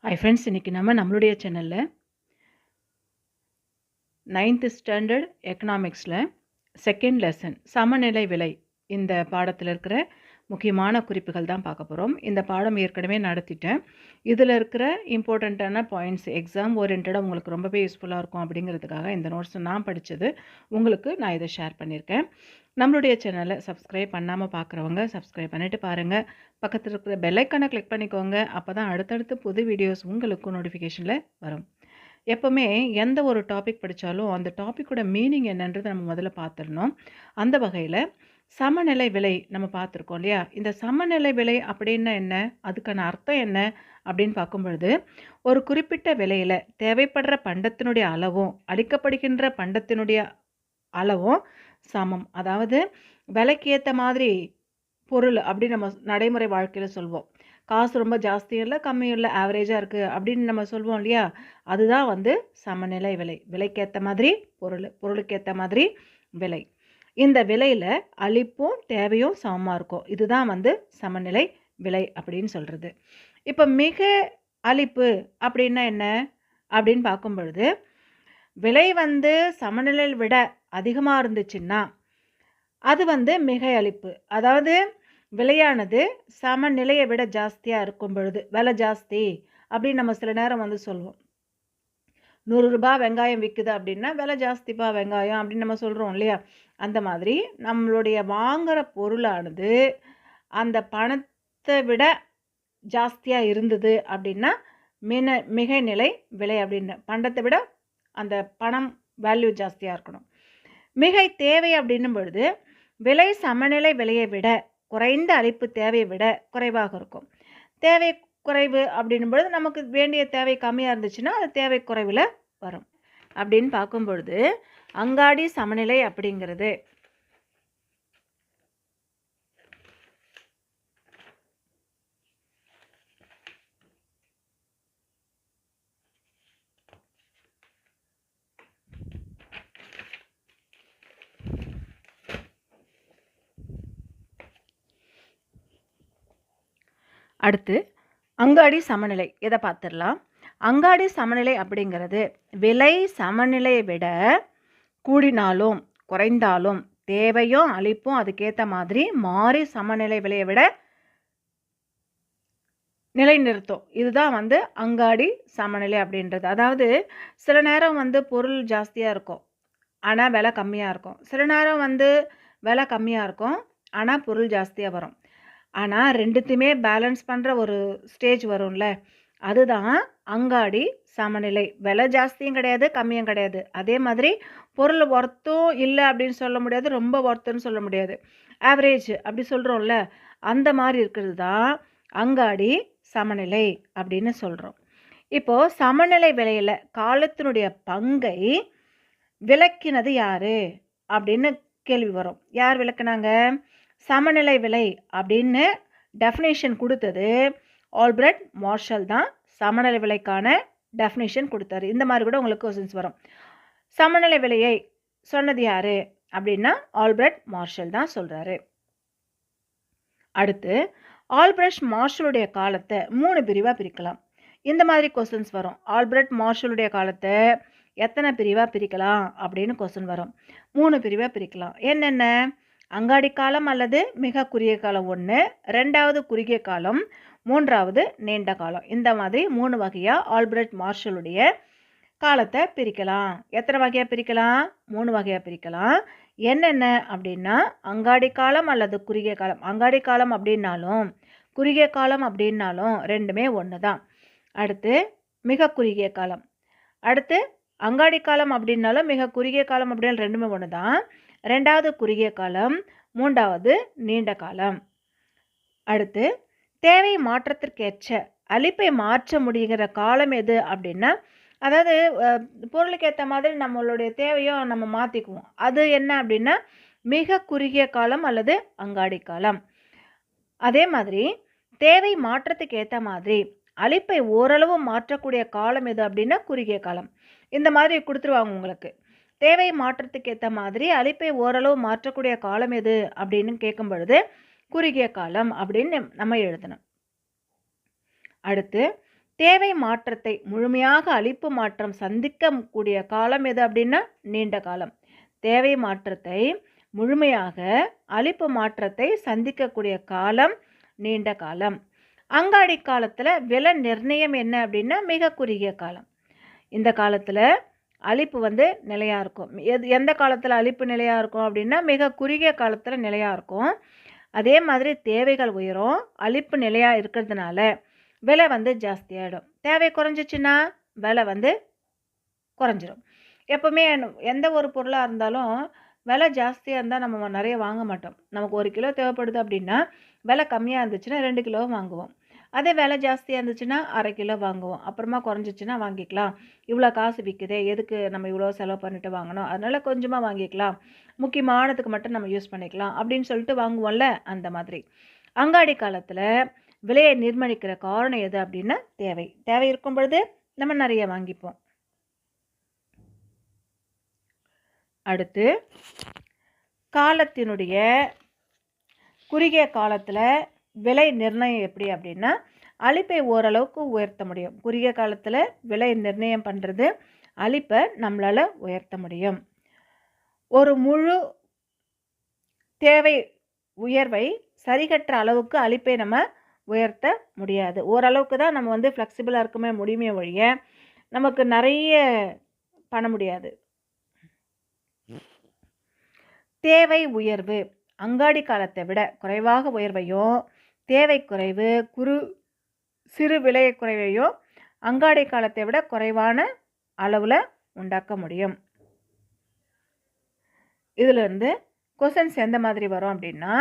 Hi friends, இன்றைக்கி நம்மளுடைய சேனலில் 9th ஸ்டாண்டர்ட் எக்கனாமிக்ஸில் செகண்ட் லெசன் சமநிலை விலை இந்த பாடத்தில் இருக்கிற முக்கியமான குறிப்புகள் தான் பார்க்க போகிறோம். இந்த பாடம் ஏற்கனவே நடத்திட்டேன். இதில் இருக்கிற இம்பார்ட்டண்ட்டான பாயிண்ட்ஸ் எக்ஸாம் ஓரியன்டாக உங்களுக்கு ரொம்பவே யூஸ்ஃபுல்லாக இருக்கும் அப்படிங்கிறதுக்காக இந்த நோட்ஸ் நான் படித்தது உங்களுக்கு நான் இதை ஷேர் பண்ணியிருக்கேன். நம்மளுடைய சேனலை சப்ஸ்கிரைப் பண்ணாமல் பார்க்குறவங்க சப்ஸ்கிரைப் பண்ணிவிட்டு பாருங்கள். பக்கத்தில் இருக்கிற பெல்லைக்கானை கிளிக் பண்ணிக்கோங்க. அப்போ தான் அடுத்தடுத்து புது வீடியோஸ் உங்களுக்கு நோட்டிஃபிகேஷனில் வரும். எப்போவுமே எந்த ஒரு டாபிக் படித்தாலும் அந்த டாப்பிக்கோட மீனிங் என்னன்றதை நம்ம முதல்ல பார்த்துடணும். அந்த வகையில் சமநிலை விலை நம்ம பார்த்துருக்கோம் இல்லையா? இந்த சமநிலை விலை அப்படின்னா என்ன, அதுக்கான அர்த்தம் என்ன அப்படின்னு பார்க்கும்பொழுது, ஒரு குறிப்பிட்ட விலையில் தேவைப்படுற பண்டத்தினுடைய அளவும் அளிக்கப்படுகின்ற பண்டத்தினுடைய அளவும் சமம். அதாவது விலைக்கு ஏற்ற மாதிரி பொருள் அப்படின்னு நம்ம நடைமுறை வாழ்க்கையில் சொல்வோம். காசு ரொம்ப ஜாஸ்தியும் இல்லை கம்மியும் இல்லை, ஆவரேஜாக இருக்குது அப்படின்னு நம்ம சொல்வோம் இல்லையா? அதுதான் சமநிலை விலை. விலைக்கேற்ற மாதிரி பொருளுக்கேற்ற மாதிரி விலை. இந்த விலையில் அளிப்பும் தேவையும் சமமாக இருக்கும். இதுதான் சமநிலை விலை அப்படின்னு சொல்கிறது. இப்போ மிக அளிப்பு அப்படின்னா என்ன அப்படின்னு பார்க்கும் பொழுது, விலை சமநிலையை விட அதிகமாக இருந்துச்சுன்னா அது மிகை அளிப்பு. அதாவது விலையானது சமநிலையை விட ஜாஸ்தியாக இருக்கும் பொழுது விலை ஜாஸ்தி அப்படின்னு நம்ம சில நேரம் சொல்லுவோம். 100 ரூபாய் வெங்காயம் விற்குது அப்படின்னா விலை ஜாஸ்திப்பா வெங்காயம் அப்படின்னு நம்ம சொல்கிறோம் இல்லையா? அந்த மாதிரி நம்மளுடைய வாங்குகிற பொருளானது அந்த பணத்தை விட ஜாஸ்தியாக இருந்தது அப்படின்னா மிகை நிலை விலை அப்படின்னு. பண்டத்தை விட அந்த பணம் வேல்யூ ஜாஸ்தியாக இருக்கணும். மிகை தேவை அப்படின்னும் பொழுது விலை சமநிலை விலையை விட குறைந்த அளிப்பு தேவையை விட குறைவாக இருக்கும். தேவை குறைவு அப்படின்னும் பொழுது நமக்கு வேண்டிய தேவை கம்மியாக இருந்துச்சுன்னா அது தேவை குறைவில் வரும். அப்படின்னு பார்க்கும் பொழுது அங்காடி சமநிலை அப்படிங்கிறது அடுத்து அங்காடி சமநிலை இதை பார்த்துடலாம். அங்காடி சமநிலை அப்படிங்கிறது விலை சமநிலையை விட கூடினாலும் குறைந்தாலும் தேவையும் அளிப்பும் அதுக்கேற்ற மாதிரி மாறி சமநிலை விலையை விட நிலைநிறுத்தும். இதுதான் அங்காடி சமநிலை அப்படின்றது. அதாவது சில நேரம் பொருள் ஜாஸ்தியாக இருக்கும் ஆனால் விலை கம்மியாக இருக்கும். சில நேரம் விலை கம்மியாக இருக்கும் ஆனால் பொருள் ஜாஸ்தியாக வரும். ஆனால் ரெண்டுத்தையுமே பேலன்ஸ் பண்ணுற ஒரு ஸ்டேஜ் வரும்ல, அதுதான் அங்காடி சமநிலை. விலை ஜாஸ்தியும் கிடையாது கம்மியும் கிடையாது. அதே மாதிரி பொருள் ஒர்த்தும் இல்லை அப்படின்னு சொல்ல முடியாது, ரொம்ப ஒர்த்துன்னு சொல்ல முடியாது, ஆவரேஜ் அப்படி சொல்கிறோம்ல, அந்த மாதிரி இருக்கிறது தான் அங்காடி சமநிலை அப்படின்னு சொல்கிறோம். இப்போது சமநிலை விலையில் காலத்தினுடைய பங்கை விளக்கினது யார் அப்படின்னு கேள்வி வரும். யார் விளக்குனாங்க? சமநிலை விலை அப்படின்னு டெஃபினேஷன் கொடுத்தது ஆல்பிரட் மார்ஷல் தான். சமநிலை விலைக்கான டெஃபினேஷன் கொடுத்தாரு. இந்த மாதிரி கூட உங்களுக்கு கொஸ்டின்ஸ் வரும். சமநிலை விலையை சொன்னது யார் அப்படின்னா ஆல்பிரட் மார்ஷல் தான் சொல்கிறாரு. அடுத்து ஆல்பிரட் மார்ஷலுடைய காலத்தை 3 பிரிவாக பிரிக்கலாம். இந்த மாதிரி கொஸ்டின்ஸ் வரும். ஆல்பிரட் மார்ஷலுடைய காலத்தை எத்தனை பிரிவாக பிரிக்கலாம் அப்படின்னு கொஸ்டின் வரும். 3 பிரிவாக பிரிக்கலாம். என்னென்ன? அங்காடி காலம் அல்லது மிக குறுகிய காலம் 1, 2வது குறுகிய காலம், 3வது நீண்ட காலம். இந்த மாதிரி 3 வகையாக ஆல்பிரட் மார்ஷலுடைய காலத்தை பிரிக்கலாம். எத்தனை வகையாக பிரிக்கலாம்? 3 வகையாக பிரிக்கலாம். என்னென்ன அப்படின்னா அங்காடி காலம் அல்லது குறுகிய காலம். அங்காடி காலம் அப்படின்னாலும் குறுகிய காலம் அப்படின்னாலும் ரெண்டுமே ஒன்று தான். அடுத்து மிக குறுகிய காலம். அடுத்து அங்காடி காலம் அப்படின்னாலும் மிக குறுகிய காலம் அப்படின்னு ரெண்டுமே ஒன்று தான். 2வது குறுகிய காலம், 3வது நீண்ட காலம். அடுத்து தேவை மாற்றத்திற்கேற்ற அளிப்பை மாற்ற முடிகிற காலம் எது அப்படின்னா, அதாவது பொருளுக்கு ஏற்ற மாதிரி நம்மளுடைய தேவையோ நம்ம மாற்றிக்குவோம். அது என்ன அப்படின்னா மிக குறுகிய காலம் அல்லது அங்காடி காலம். அதே மாதிரி தேவை மாற்றத்துக்கு ஏற்ற மாதிரி அளிப்பை ஓரளவு மாற்றக்கூடிய காலம் எது அப்படின்னா குறுகிய காலம். இந்த மாதிரி கொடுத்துருவாங்க உங்களுக்கு. தேவை மாற்றத்துக்கு ஏற்ற மாதிரி அளிப்பை ஓரளவு மாற்றக்கூடிய காலம் எது அப்படின்னு கேட்கும் பொழுது குறுகிய காலம் அப்படின்னு நம்ம எழுதணும். அடுத்து தேவை மாற்றத்தை முழுமையாக அளிப்பு மாற்றம் சந்திக்கக்கூடிய காலம் எது அப்படின்னா நீண்ட காலம். தேவை மாற்றத்தை முழுமையாக அளிப்பு மாற்றத்தை சந்திக்கக்கூடிய காலம் நீண்ட காலம். அங்காடி காலத்தில் விலை நிர்ணயம் என்ன அப்படின்னா மிக குறுகிய காலம். இந்த காலத்தில் அளிப்பு நிலையாக இருக்கும். எந்த காலத்தில் அளிப்பு நிலையாக இருக்கும் அப்படின்னா மிக குறுகிய காலத்தில் நிலையாக இருக்கும். அதே மாதிரி தேவைகள் உயரும், அளிப்பு நிலையாக இருக்கிறதுனால விலை ஜாஸ்தியாகிடும். தேவை குறைஞ்சிச்சின்னா விலை குறைஞ்சிரும். எப்போவுமே எந்த ஒரு பொருளாக இருந்தாலும் விலை ஜாஸ்தியாக இருந்தால் நம்ம நிறைய வாங்க மாட்டோம். நமக்கு 1 கிலோ தேவைப்படுது அப்படின்னா விலை கம்மியாக இருந்துச்சுன்னா 2 கிலோ வாங்குவோம். அதே விலை ஜாஸ்தியாக இருந்துச்சுன்னா 1/2 கிலோ வாங்குவோம். அப்புறமா குறைஞ்சிச்சின்னா வாங்கிக்கலாம். இவ்வளோ காசு விற்குதே, எதுக்கு நம்ம இவ்வளோ செலவு பண்ணிட்டு வாங்கணும், அதனால் கொஞ்சமாக வாங்கிக்கலாம், முக்கியமானதுக்கு மட்டும் நம்ம யூஸ் பண்ணிக்கலாம் அப்படின்னு சொல்லிட்டு வாங்குவோம்ல. அந்த மாதிரி அங்காடி காலத்தில் விலையை நிர்ணயிக்கிற காரணம் எது அப்படின்னா தேவை. தேவை இருக்கும் பொழுது நம்ம நிறைய வாங்கிப்போம். அடுத்து காலத்தினுடைய குறுகிய காலத்தில் விலை நிர்ணயம் எப்படி அப்படின்னா அளிப்பை ஓரளவுக்கு உயர்த்த முடியும். குறுகிய காலத்தில் விலை நிர்ணயம் பண்ணுறது அளிப்பை நம்மளால் உயர்த்த முடியும். ஒரு முழு தேவை உயர்வை சரிகற்ற அளவுக்கு அளிப்பை நம்ம உயர்த்த முடியாது. ஓரளவுக்கு தான் நம்ம ஃப்ளெக்சிபிளாக இருக்குமே முடியுமே ஒழிய நமக்கு நிறைய பண்ண முடியாது. தேவை உயர்வு அங்காடி காலத்தை விட குறைவாக உயர்வையும், தேவை குறைவு சிறு விலை குறைவையும் அங்காடி காலத்தை விட குறைவான அளவில் உண்டாக்க முடியும். இதிலிருந்து கொஸ்டின்ஸ் எந்த மாதிரி வரும் அப்படின்னா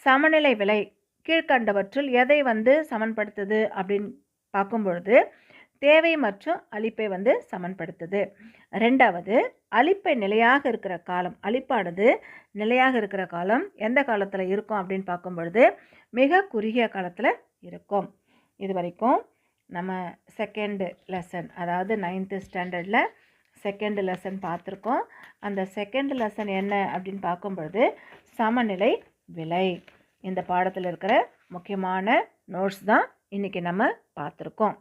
சமநிலை விலை கீழ்கண்டவற்றுள் எதை சமன்படுத்துது அப்படின்னு பார்க்கும்பொழுது தேவை மற்றும் அளிப்பை சமன்படுத்துது. 2வது அளிப்பை நிலையாக இருக்கிற காலம். அளிப்பானது நிலையாக இருக்கிற காலம் எந்த காலத்தில் இருக்கும் அப்படின்னு பார்க்கும்பொழுது மிக குறுகிய காலத்தில் இருக்கும். இது வரைக்கும் நம்ம செகண்ட் லெசன், அதாவது 9th ஸ்டாண்டர்டில் செகண்ட் லெசன் பார்த்துருக்கோம். அந்த செகண்ட் லெசன் என்ன அப்படின்னு பார்க்கும்பொழுது சமநிலை விலை. இந்த பாடத்தில் இருக்கிற முக்கியமான நோட்ஸ் தான் இன்றைக்கி நம்ம பார்த்துருக்கோம்.